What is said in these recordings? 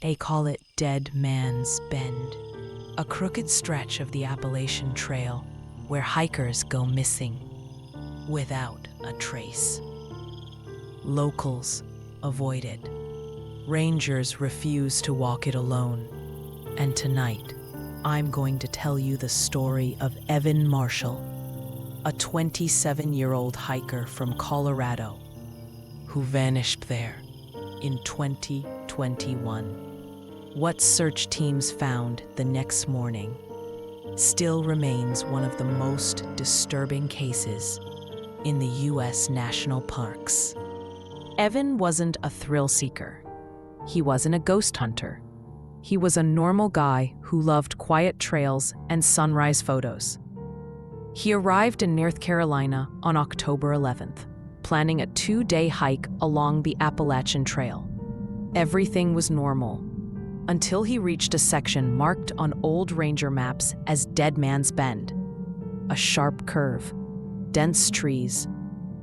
They call it Dead Man's Bend, a crooked stretch of the Appalachian Trail where hikers go missing without a trace. Locals avoid it. Rangers refuse to walk it alone. And tonight, I'm going to tell you the story of Evan Marshall, a 27-year-old hiker from Colorado who vanished there in 2021. What search teams found the next morning still remains one of the most disturbing cases in the U.S. national parks. Evan wasn't a thrill seeker. He wasn't a ghost hunter. He was a normal guy who loved quiet trails and sunrise photos. He arrived in North Carolina on October 11th, planning a 2-day hike along the Appalachian Trail. Everything was normal until he reached a section marked on old ranger maps as Dead Man's Bend. A sharp curve, dense trees,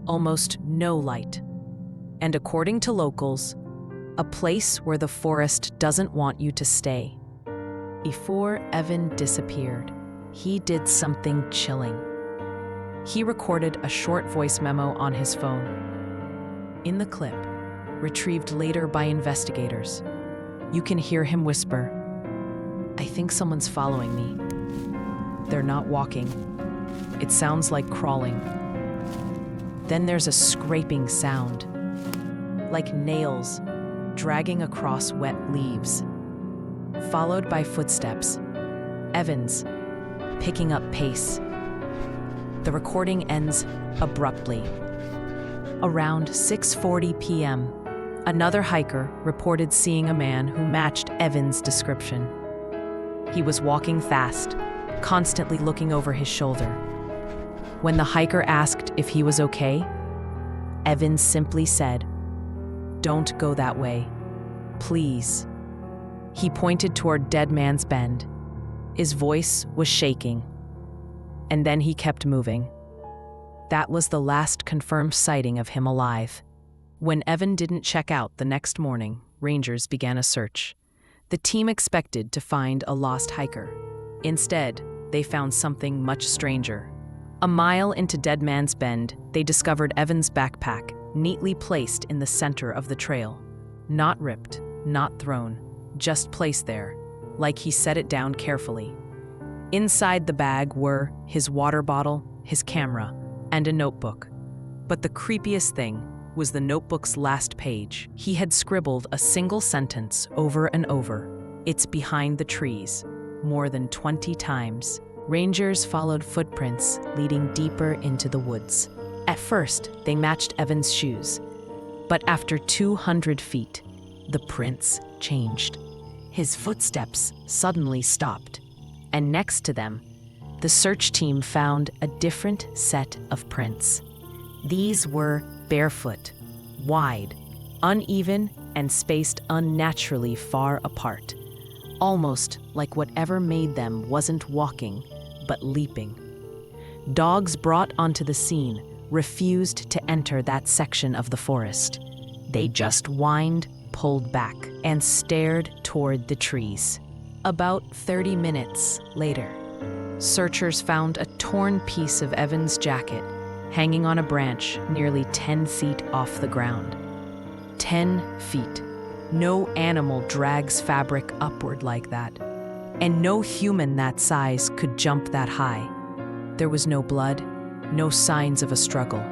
almost no light. And according to locals, a place where the forest doesn't want you to stay. Before Evan disappeared, he did something chilling. He recorded a short voice memo on his phone. In the clip, retrieved later by investigators, you can hear him whisper, "I think someone's following me. They're not walking. It sounds like crawling." Then there's a scraping sound, like nails dragging across wet leaves, followed by footsteps. Evan's picking up pace. The recording ends abruptly. Around 6:40 p.m., another hiker reported seeing a man who matched Evan's description. He was walking fast, constantly looking over his shoulder. When the hiker asked if he was okay, Evan simply said, "Don't go that way, please." He pointed toward Dead Man's Bend. His voice was shaking. And then he kept moving. That was the last confirmed sighting of him alive. When Evan didn't check out the next morning, rangers began a search. The team expected to find a lost hiker. Instead, they found something much stranger. A mile into Dead Man's Bend, they discovered Evan's backpack, neatly placed in the center of the trail. Not ripped, not thrown, just placed there, like he set it down carefully. Inside the bag were his water bottle, his camera, and a notebook. But the creepiest thing was the notebook's last page. He had scribbled a single sentence over and over. "It's behind the trees," more than 20 times. Rangers followed footprints leading deeper into the woods. At first, they matched Evan's shoes. But after 200 feet, the prints changed. His footsteps suddenly stopped. And next to them, the search team found a different set of prints. These were barefoot, wide, uneven, and spaced unnaturally far apart, almost like whatever made them wasn't walking, but leaping. Dogs brought onto the scene refused to enter that section of the forest. They just whined, pulled back, and stared toward the trees. About 30 minutes later, searchers found a torn piece of Evan's jacket hanging on a branch nearly 10 feet off the ground. 10 feet. No animal drags fabric upward like that, and no human that size could jump that high. There was no blood, no signs of a struggle,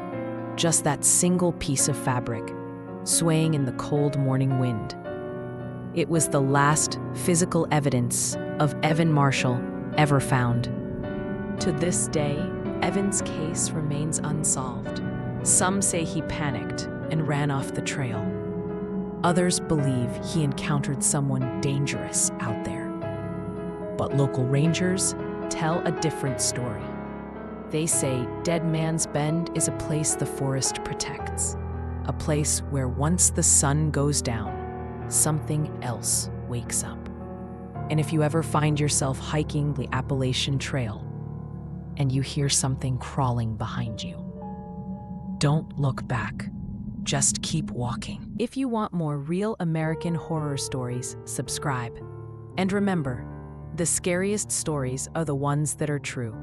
just that single piece of fabric, swaying in the cold morning wind. It was the last physical evidence of Evan Marshall ever found. To this day, Evan's case remains unsolved. Some say he panicked and ran off the trail. Others believe he encountered someone dangerous out there. But local rangers tell a different story. They say Dead Man's Bend is a place the forest protects, a place where once the sun goes down, something else wakes up. And if you ever find yourself hiking the Appalachian Trail and you hear something crawling behind you, don't look back. Just keep walking. If you want more real American horror stories, subscribe. And remember, the scariest stories are the ones that are true.